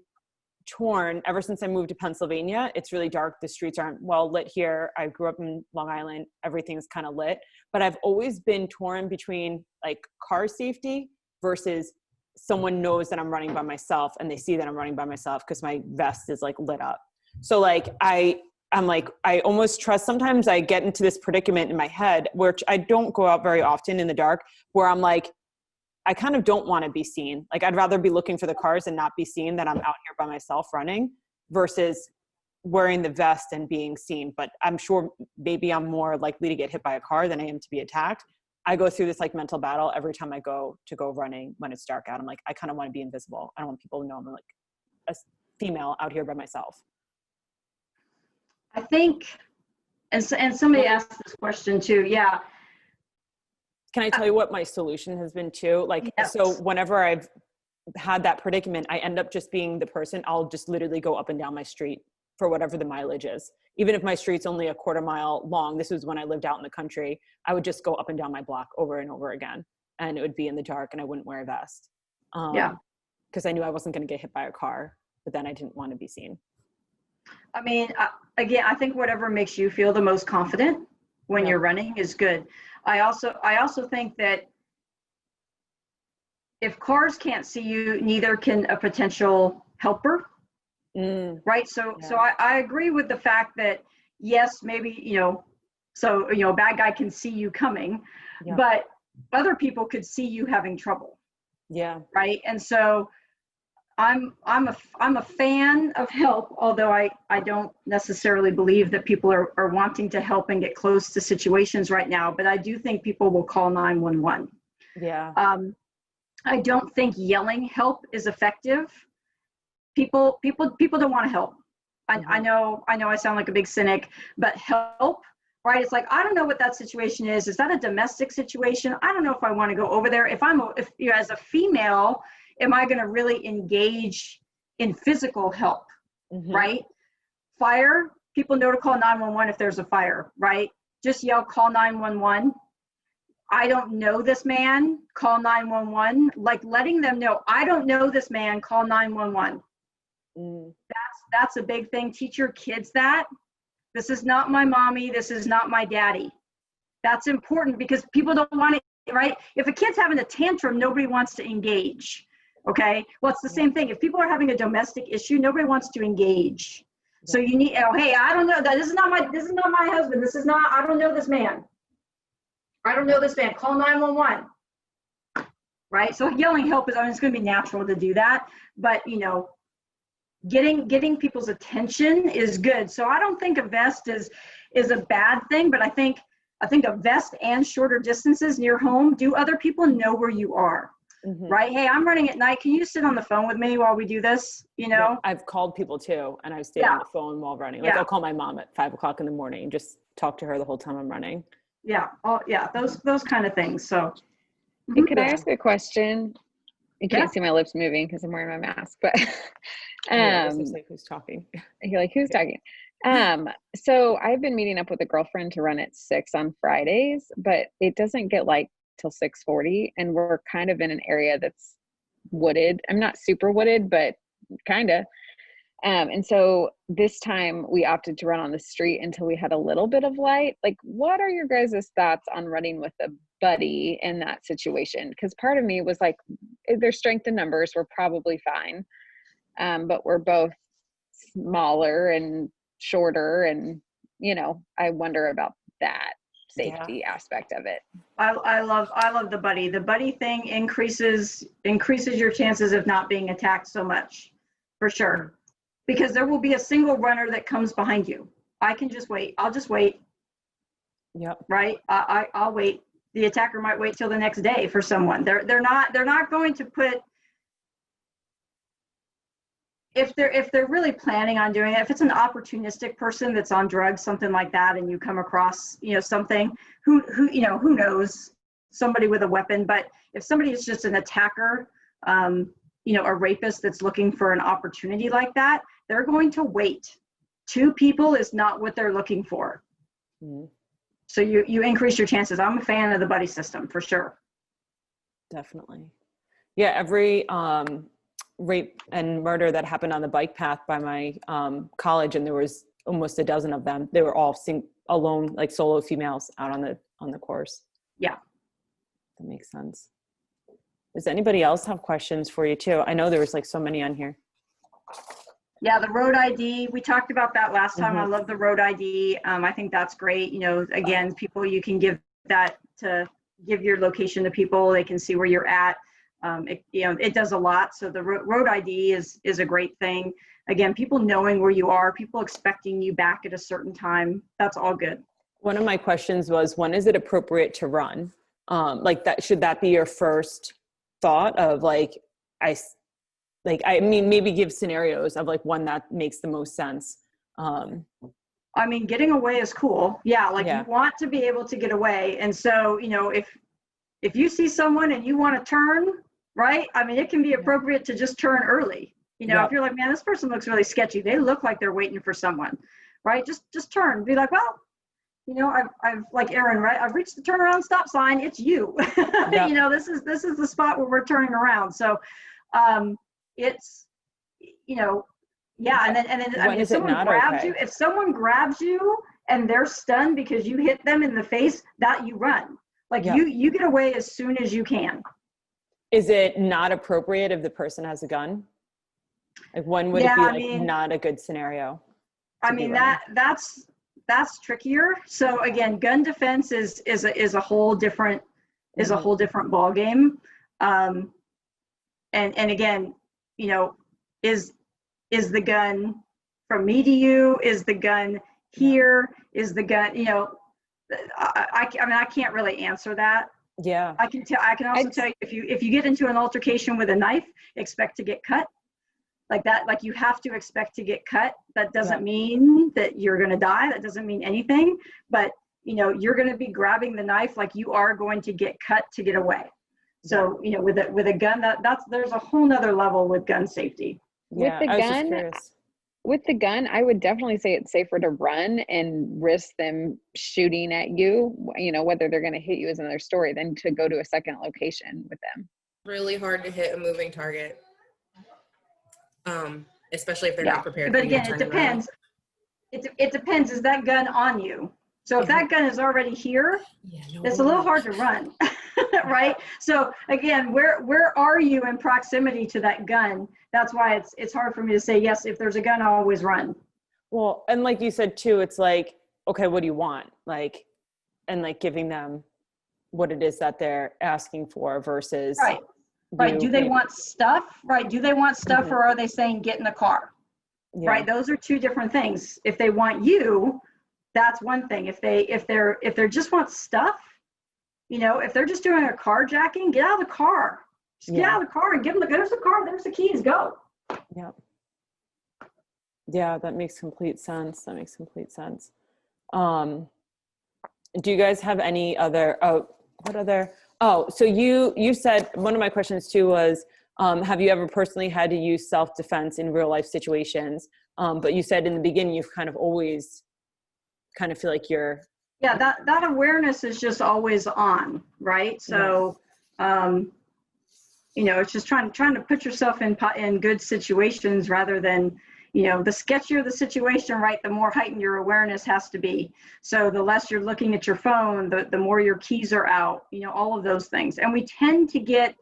torn ever since I moved to Pennsylvania. It's really dark. The streets aren't well lit here. I grew up in Long Island. Everything's kind of lit, but I've always been torn between like car safety versus someone knows that I'm running by myself and they see that I'm running by myself because my vest is like lit up. So like I'm like, I almost trust, sometimes I get into this predicament in my head, which I don't go out very often in the dark, where I'm like, I kind of don't want to be seen. Like I'd rather be looking for the cars and not be seen that I'm out here by myself running versus wearing the vest and being seen. But I'm sure maybe I'm more likely to get hit by a car than I am to be attacked. I go through this like mental battle every time I go running when it's dark out. I'm like, I kind of want to be invisible. I don't want people to know I'm like a female out here by myself. I think, and somebody asked this question too. Yeah. Can I tell you what my solution has been too? Like, yes. So whenever I've had that predicament, I end up just being the person. I'll just literally go up and down my street for whatever the mileage is. Even if my street's only a quarter mile long, this was when I lived out in the country, I would just go up and down my block over and over again. And it would be in the dark and I wouldn't wear a vest. Because I knew I wasn't going to get hit by a car, but then I didn't want to be seen. I mean, again, I think whatever makes you feel the most confident when you're running is good. I also think that if cars can't see you, neither can a potential helper. Right. So I agree with the fact that, yes, maybe, a bad guy can see you coming, but other people could see you having trouble. Yeah. Right. And so I'm a fan of help, although I don't necessarily believe that people are wanting to help and get close to situations right now, but I do think people will call 911. Yeah. I don't think yelling help is effective. People don't want to help. I know I sound like a big cynic, but help, right? It's like, I don't know what that situation is. Is that a domestic situation? I don't know if I want to go over there. If as a female, am I going to really engage in physical help, right? Fire, people know to call 911 if there's a fire, right? Just yell, call 911. I don't know this man, call 911. Like letting them know, I don't know this man, call 911. That's a big thing. Teach your kids that. This is not my mommy. This is not my daddy. That's important because people don't want to, right? If a kid's having a tantrum, nobody wants to engage. Okay. Well, it's the same thing. If people are having a domestic issue, nobody wants to engage. So you need, oh, hey, I don't know that. This is not my husband. This is not, I don't know this man. I don't know this man. Call 911. Right. So yelling help is, I mean, it's going to be natural to do that, but you know, getting people's attention is good. So I don't think a vest is a bad thing, but I think a vest and shorter distances near home, do other people know where you are? Right? Hey, I'm running at night. Can you sit on the phone with me while we do this? You know, Yeah, I've called people too, and I've stayed on the phone while running. Like I'll call my mom at 5 o'clock in the morning and just talk to her the whole time I'm running. Yeah. Oh, yeah. Those kind of things. So, hey, can I ask a question? You can't see my lips moving because I'm wearing my mask, but it's like, who's talking? You're like, who's talking? So I've been meeting up with a girlfriend to run at 6 on Fridays, but it doesn't get like till 6:40, and we're kind of in an area that's wooded. I'm not super wooded, but kind of. And so this time we opted to run on the street until we had a little bit of light. Like, what are your guys' thoughts on running with a buddy in that situation? Because part of me was like, there's strength in numbers, we're probably fine. But we're both smaller and shorter, and you know, I wonder about that safety aspect of it. I love the buddy. The buddy thing increases your chances of not being attacked so much, for sure. Because there will be a single runner that comes behind you. I can just wait. I'll just wait. Yep. Right. I'll wait. The attacker might wait till the next day for someone. They're not going to put. If they're really planning on doing it, if it's an opportunistic person that's on drugs, something like that, and you come across, you know, something, who knows, somebody with a weapon. But if somebody is just an attacker, you know, a rapist that's looking for an opportunity like that, they're going to wait. 2 people is not what they're looking for. So you increase your chances. I'm a fan of the buddy system for sure. Definitely. Yeah. Every rape and murder that happened on the bike path by my college, and there was almost a dozen of them, they were all alone, like solo females out on the course. Yeah. That makes sense. Does anybody else have questions for you too? I know there was like so many on here. Yeah, the road ID, we talked about that last time. I love the road ID. I think that's great. You know, again, people, you can give that to give your location to people. They can see where you're at. It does a lot. So the road ID is a great thing. Again, people knowing where you are, people expecting you back at a certain time. That's all good. One of my questions was, when is it appropriate to run? Like that, should that be your first thought of like, I mean, maybe give scenarios of like one that makes the most sense. I mean, getting away is cool. Yeah. You want to be able to get away. And so, you know, if you see someone and you want to turn, right? I mean, it can be appropriate to just turn early. You know, if you're like, man, this person looks really sketchy. They look like they're waiting for someone, right? Just turn. Be like, well, you know, I've like Aaron, right? I've reached the turnaround stop sign. It's you. You know, this is the spot where we're turning around. So, it's, you know, and then I mean, if someone grabs you and they're stunned because you hit them in the face, that you run. Like you get away as soon as you can. Is it not appropriate if the person has a gun? Like when would it be not a good scenario? I mean, that's trickier. So again, gun defense is a whole different ball game. And again, you know, is the gun from me to you? Is the gun here? Is the gun, you know, I mean, I can't really answer that. Yeah. I can also tell you, if you get into an altercation with a knife, expect to get cut. Like that, like you have to expect to get cut. That doesn't mean that you're going to die. That doesn't mean anything, but you know, you're going to be grabbing the knife, like you are going to get cut to get away. So, you know, with a gun, there's a whole nother level with gun safety. With the gun, with the gun, I would definitely say it's safer to run and risk them shooting at you, you know, whether they're going to hit you is another story, than to go to a second location with them. Really hard to hit a moving target. Especially if they're not prepared. But again, it depends. It depends. Is that gun on you? So if that gun is already here, it's a little hard to run, right? So again, where are you in proximity to that gun? That's why it's hard for me to say, yes, if there's a gun, I'll always run. Well, and like you said too, it's like, okay, what do you want? Like, and like giving them what it is that they're asking for versus. Right. Do they want stuff? Right. Do they want stuff, or are they saying get in the car? Yeah. Right. Those are two different things. If they want you, that's one thing. If they just want stuff, you know, if they're just doing a carjacking, get out of the car. Just get out of the car and give them there's the car, there's the keys, go. Yeah. Yeah, that makes complete sense. Do you guys have any other, so you said, one of my questions too was, have you ever personally had to use self-defense in real life situations? But you said in the beginning, you've kind of always kind of feel like you're. Yeah, that awareness is just always on, right? So, you know, it's just trying to put yourself in good situations rather than, you know, the sketchier the situation, right, the more heightened your awareness has to be. So the less you're looking at your phone, the more your keys are out, you know, all of those things. And we tend to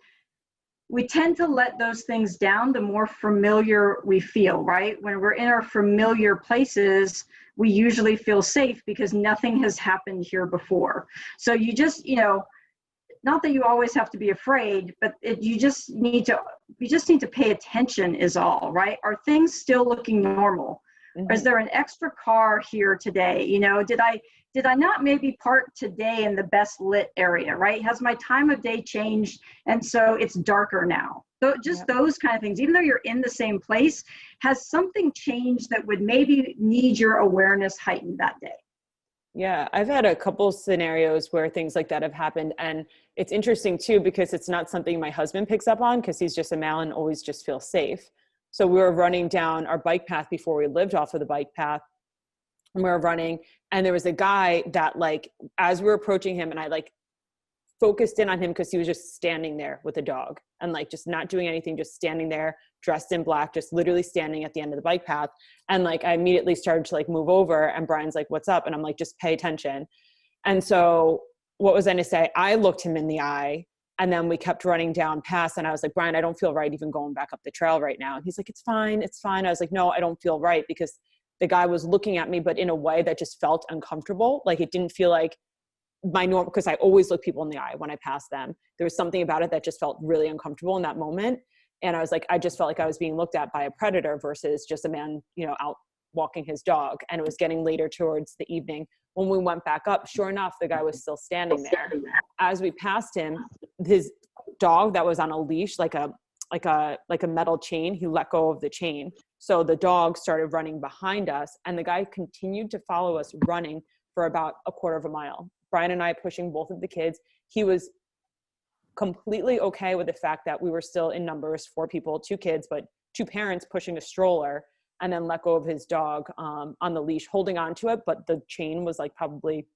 let those things down the more familiar we feel, right? When we're in our familiar places, we usually feel safe because nothing has happened here before. So you just, you know, not that you always have to be afraid, but you just need to pay attention is all, right? Are things still looking normal? Mm-hmm. Is there an extra car here today? You know, did I not maybe park today in the best lit area, right? Has my time of day changed? And so it's darker now. So just those kind of things, even though you're in the same place, has something changed that would maybe need your awareness heightened that day? Yeah, I've had a couple scenarios where things like that have happened. And it's interesting too, because it's not something my husband picks up on because he's just a male and always just feels safe. So we were running down our bike path before we lived off of the bike path. And we were running, and there was a guy that, like, as we were approaching him, and I like focused in on him because he was just standing there with a dog and like just not doing anything, just standing there dressed in black, just literally standing at the end of the bike path. And like, I immediately started to like move over, and Brian's like, what's up? And I'm like, just pay attention. And so what was I going to say? I looked him in the eye, and then we kept running down past, and I was like, Brian, I don't feel right even going back up the trail right now. And he's like, it's fine. I was like, no, I don't feel right, because the guy was looking at me, but in a way that just felt uncomfortable. Like it didn't feel like my normal, because I always look people in the eye when I pass them. There was something about it that just felt really uncomfortable in that moment. And I was like, I just felt like I was being looked at by a predator versus just a man, you know, out walking his dog. And it was getting later towards the evening. When we went back up, sure enough, the guy was still standing there. As we passed him, his dog that was on a leash, like a metal chain, he let go of the chain. So the dog started running behind us, and the guy continued to follow us running for about a quarter of a mile. Brian and I pushing both of the kids. He was completely okay with the fact that we were still in numbers, 4 people, 2 kids, but 2 parents pushing a stroller, and then let go of his dog on the leash, holding on to it. But the chain was like probably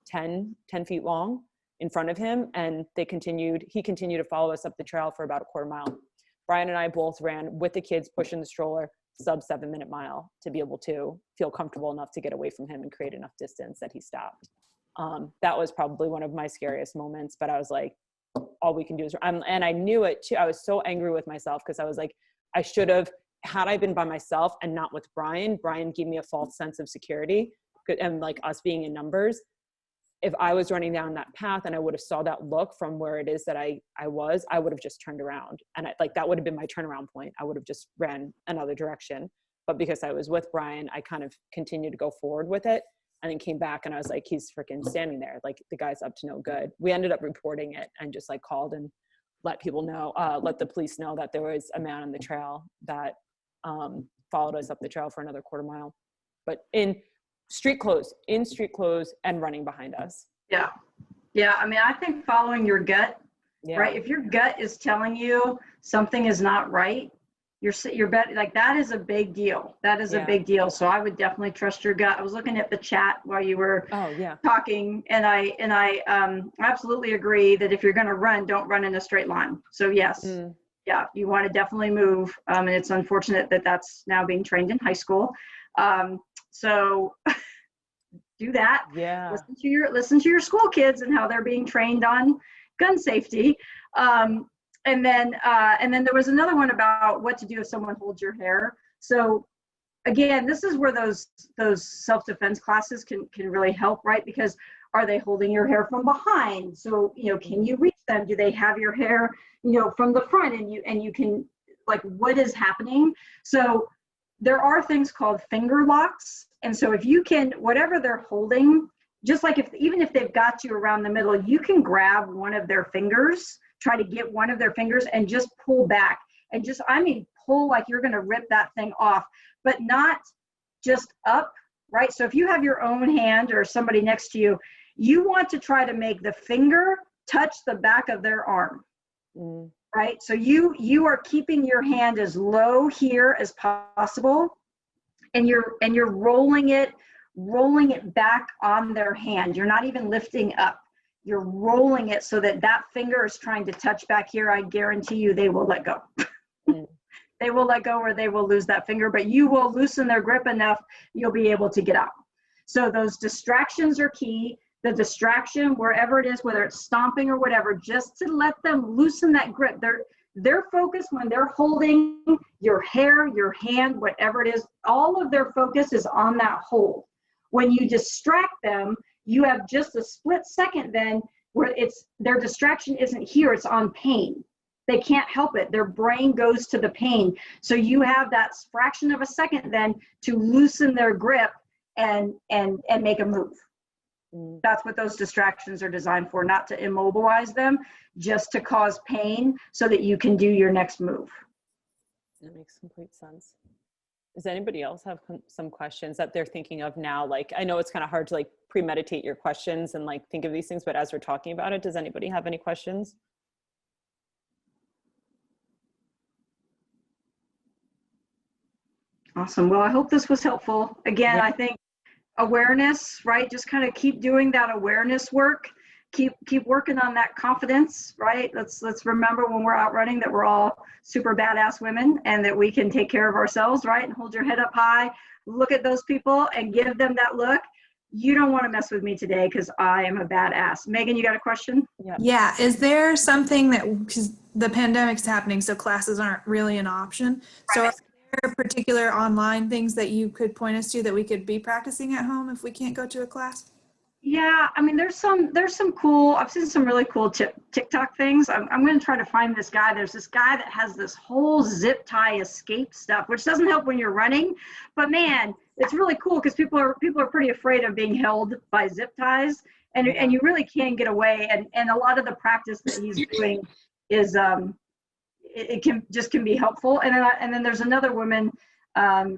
10 feet long in front of him. And he continued to follow us up the trail for about a quarter mile. Brian and I both ran with the kids pushing the stroller, sub 7-minute mile, to be able to feel comfortable enough to get away from him and create enough distance that he stopped. That was probably one of my scariest moments, but I was like, all we can do is, and I knew it too. I was so angry with myself because I was like, I should have, had I been by myself and not with Brian gave me a false sense of security, and like us being in numbers. If I was running down that path and I would have saw that look from where it is that I would have just turned around, and that would have been my turnaround point. I would have just ran another direction. But because I was with Brian, I kind of continued to go forward with it, and then came back, and I was like, he's freaking standing there. Like, the guy's up to no good. We ended up reporting it and just like called and let people know, let the police know that there was a man on the trail that followed us up the trail for another quarter mile, but in street clothes and running behind us. Yeah. I mean, I think following your gut, right? If your gut is telling you something is not right, You're bet like that is a big deal. That is a big deal. So I would definitely trust your gut. I was looking at the chat while you were talking, and I absolutely agree that if you're going to run, don't run in a straight line. So yes, you want to definitely move. And it's unfortunate that that's now being trained in high school. So do that. Yeah. Listen to your school kids and how they're being trained on gun safety. And then there was another one about what to do if someone holds your hair. So again, this is where those self-defense classes can really help, right? Because are they holding your hair from behind? So, can you reach them? Do they have your hair, from the front, and you can, like, what is happening? So there are things called finger locks. And so if you can, whatever they're holding, just like even if they've got you around the middle, you can grab one of their fingers, try to get one of their fingers and just pull back and pull like you're going to rip that thing off, but not just up, right? So if you have your own hand or somebody next to you, you want to try to make the finger touch the back of their arm, right? So you are keeping your hand as low here as possible, and you're rolling it back on their hand. You're not even lifting up. You're rolling it so that finger is trying to touch back here. I guarantee you they will let go. They will let go, or they will lose that finger, but you will loosen their grip enough, you'll be able to get out. So those distractions are key. The distraction, wherever it is, whether it's stomping or whatever, just to let them loosen that grip. Their focus when they're holding your hair, your hand, whatever it is, all of their focus is on that hold. When you distract them, you have just a split second then where their distraction isn't here, it's on pain. They can't help it. Their brain goes to the pain. So you have that fraction of a second then to loosen their grip and make a move. That's what those distractions are designed for, not to immobilize them, just to cause pain so that you can do your next move. That makes complete sense. Does anybody else have some questions that they're thinking of now? Like, I know it's kind of hard to like premeditate your questions and like think of these things, but as we're talking about it, does anybody have any questions? Awesome. Well, I hope this was helpful. Again, I think awareness, right? Just kind of keep doing that awareness work. Keep working on that confidence, right? Let's remember when we're out running that we're all super badass women and that we can take care of ourselves, right? And hold your head up high, look at those people and give them that look. You don't want to mess with me today because I am a badass. Megan, you got a question? Yeah. Is there something because the pandemic's happening, so classes aren't really an option. So are there particular online things that you could point us to that we could be practicing at home if we can't go to a class? Yeah, I mean, there's some cool, I've seen some really cool TikTok things. I'm going to try to find this guy. There's this guy that has this whole zip tie escape stuff, which doesn't help when you're running, but man, it's really cool because people are pretty afraid of being held by zip ties, and you really can get away. And a lot of the practice that he's doing is it can be helpful. And then there's another woman.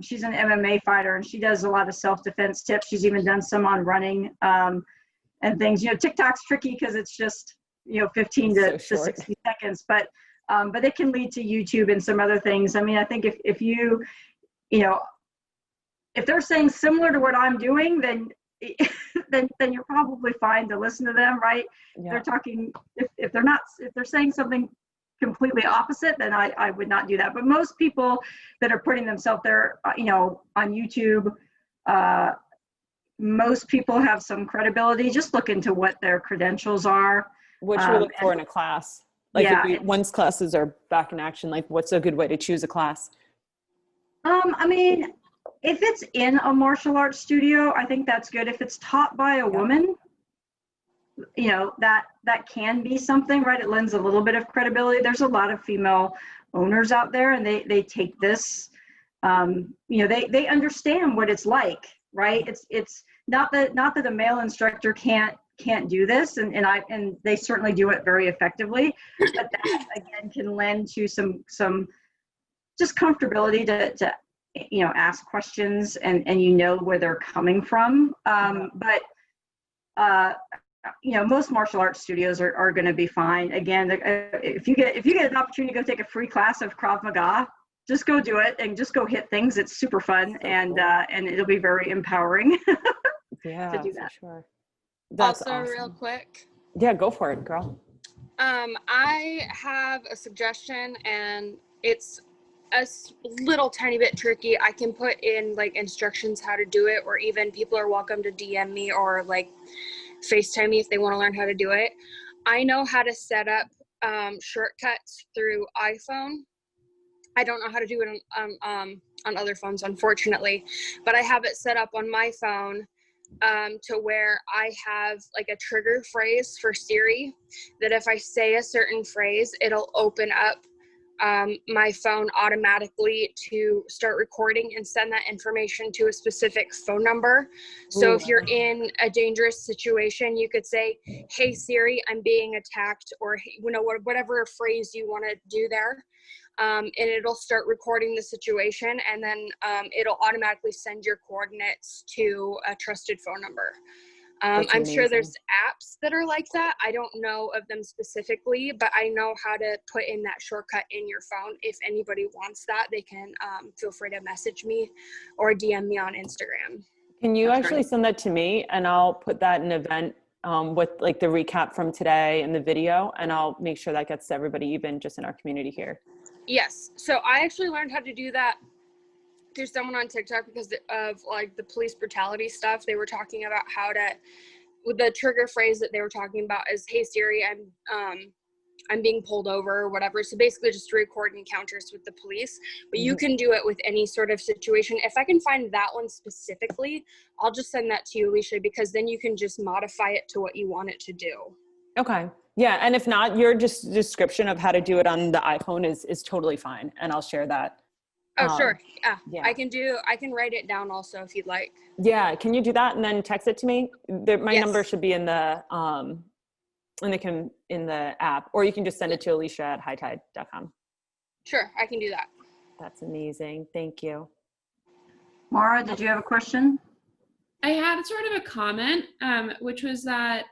She's an MMA fighter and she does a lot of self-defense tips. She's even done some on running and things. TikTok's tricky because it's just 15 to 60 seconds, but it can lead to YouTube and some other things. I mean, I think if you if they're saying similar to what I'm doing, then you're probably fine to listen to them, right? Yeah. They're talking if they're saying something completely opposite, then I would not do that. But most people that are putting themselves there, on YouTube, most people have some credibility. Just look into what their credentials are. What you look for in a class. Like once classes are back in action, like what's a good way to choose a class? I mean, if it's in a martial arts studio, I think that's good. If it's taught by a woman, that can be something, right? It lends a little bit of credibility. There's a lot of female owners out there and they take this, they understand what it's like, right? It's not that a male instructor can't do this, and they certainly do it very effectively, but that again can lend to some just comfortability to ask questions and where they're coming from. But most martial arts studios are going to be fine. Again, if you get an opportunity to go take a free class of Krav Maga, just go do it and just go hit things. It's super fun, So and cool. and it'll be very empowering Yeah, to do for that. sure. That's Also, real awesome. quick, Yeah, go for it, girl. I have a suggestion, and it's little tiny bit tricky. I can put in like instructions how to do it, or even people are welcome to DM me or like FaceTime me if they want to learn how to do it. I know how to set up shortcuts through iPhone. I don't know how to do it on other phones, unfortunately, but I have it set up on my phone to where I have like a trigger phrase for Siri that if I say a certain phrase, it'll open up my phone automatically to start recording and send that information to a specific phone number. So if you're in a dangerous situation, you could say, "Hey Siri, I'm being attacked," or whatever phrase you want to do there. And it'll start recording the situation, and then it'll automatically send your coordinates to a trusted phone number. I'm sure there's apps that are like that. I don't know of them specifically, but I know how to put in that shortcut in your phone. If anybody wants that, they can feel free to message me or DM me on Instagram. Can you That's actually great. send that to me, and I'll put that in an event with like the recap from today and the video, and I'll make sure that gets to everybody, even just in our community here. Yes. So I actually learned how to do that through someone on TikTok because of like the police brutality stuff. They were talking about how to, with the trigger phrase that they were talking about is, "Hey Siri, I'm being pulled over," or whatever. So basically just to record encounters with the police, but you can do it with any sort of situation. If I can find that one specifically, I'll just send that to you, Alicia, because then you can just modify it to what you want it to do. Okay. Yeah. And if not, your just description of how to do it on the iPhone is totally fine. And I'll share that. Oh, sure. Yeah. I can write it down also if you'd like. Yeah. Can you do that and then text it to me? My Yes. number should be in the app, or you can just send it to Alicia at hightide.com. Sure. I can do that. That's amazing. Thank you. Mara, did you have a question? I had sort of a comment, which was that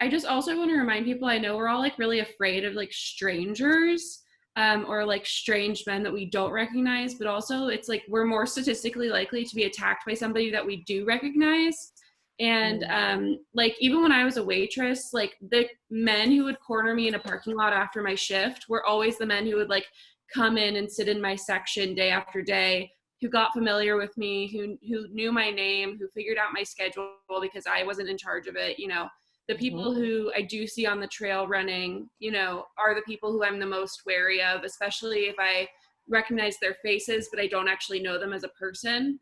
I just also want to remind people, I know we're all like really afraid of like strangers or like strange men that we don't recognize, but also it's like we're more statistically likely to be attacked by somebody that we do recognize. And like even when I was a waitress, like the men who would corner me in a parking lot after my shift were always the men who would like come in and sit in my section day after day, who got familiar with me, who knew my name, who figured out my schedule because I wasn't in charge of it. You know, the people who I do see on the trail running, you know, are the people who I'm the most wary of, especially if I recognize their faces, but I don't actually know them as a person.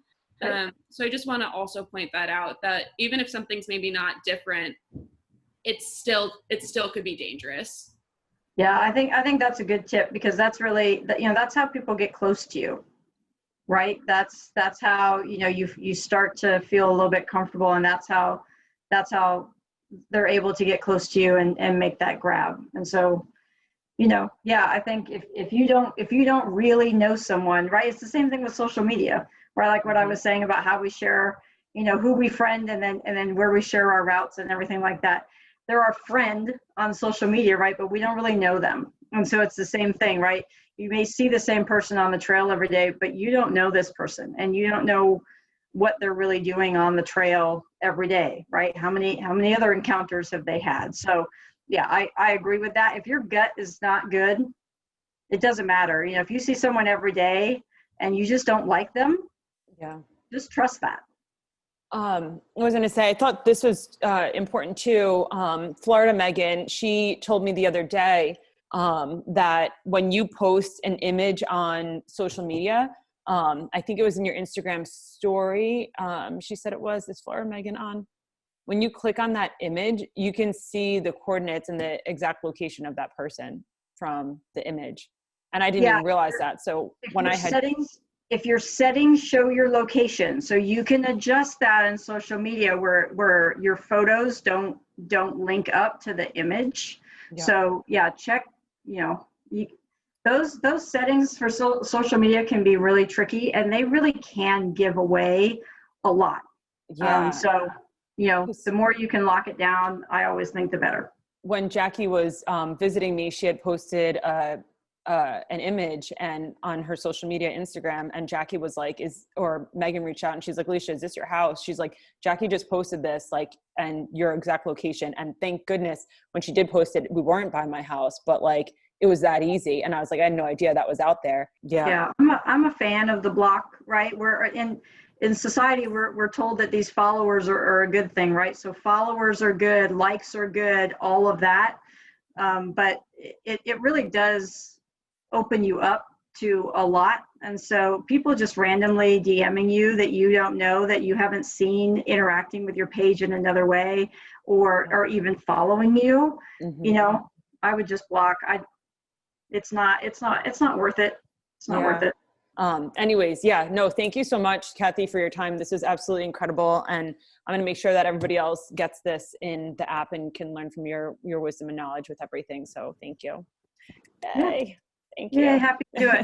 So I just want to also point that out, that even if something's maybe not different, it still could be dangerous. Yeah, I think that's a good tip, because that's really, you know, that's how people get close to you, right? That's how, you know, you start to feel a little bit comfortable, and that's how they're able to get close to you and make that grab. And so, you know, yeah, I think if you don't really know someone, right? It's the same thing with social media, right? Like what I was saying about how we share, you know, who we friend and then where we share our routes and everything like that. They're our friend on social media, right? But we don't really know them. And so it's the same thing, right? You may see the same person on the trail every day, but you don't know this person, and you don't know what they're really doing on the trail every day, right? How many other encounters have they had? So yeah, I agree with that. If your gut is not good, it doesn't matter. You know, if you see someone every day and you just don't like them, Yeah. just trust that. I was going to say, I thought this was important too. Florida Megan, she told me the other day that when you post an image on social media, I think it was in your Instagram story, she said it was, is Florida Megan on? When you click on that image, you can see the coordinates and the exact location of that person from the image. And I didn't even realize that. So when I had if your settings show your location, so you can adjust that in social media where your photos don't link up to the image. Yeah. So yeah, check, you know, those settings for social media can be really tricky, and they really can give away a lot. Yeah. So, you know, the more you can lock it down, I always think the better. When Jackie was visiting me, she had posted a an image and on her social media, Instagram, and Jackie was like, or Megan reached out and she's like, Alicia, is this your house? She's like, Jackie just posted this, like, and your exact location. And thank goodness when she did post it, we weren't by my house, but like, it was that easy. And I was like, I had no idea that was out there. Yeah. I'm a fan of the block, right? We're in society, we're told that these followers are a good thing, right? So followers are good, likes are good, all of that. But it really does open you up to a lot. And so people just randomly DMing you that you don't know, that you haven't seen, interacting with your page in another way, or even following you, you know, I would just block. It's not worth it. It's not worth it. Anyways, no, thank you so much, Kathy, for your time. This is absolutely incredible. And I'm going to make sure that everybody else gets this in the app and can learn from your wisdom and knowledge with everything. So thank you. Yay. Thank you. Yeah, happy to do it.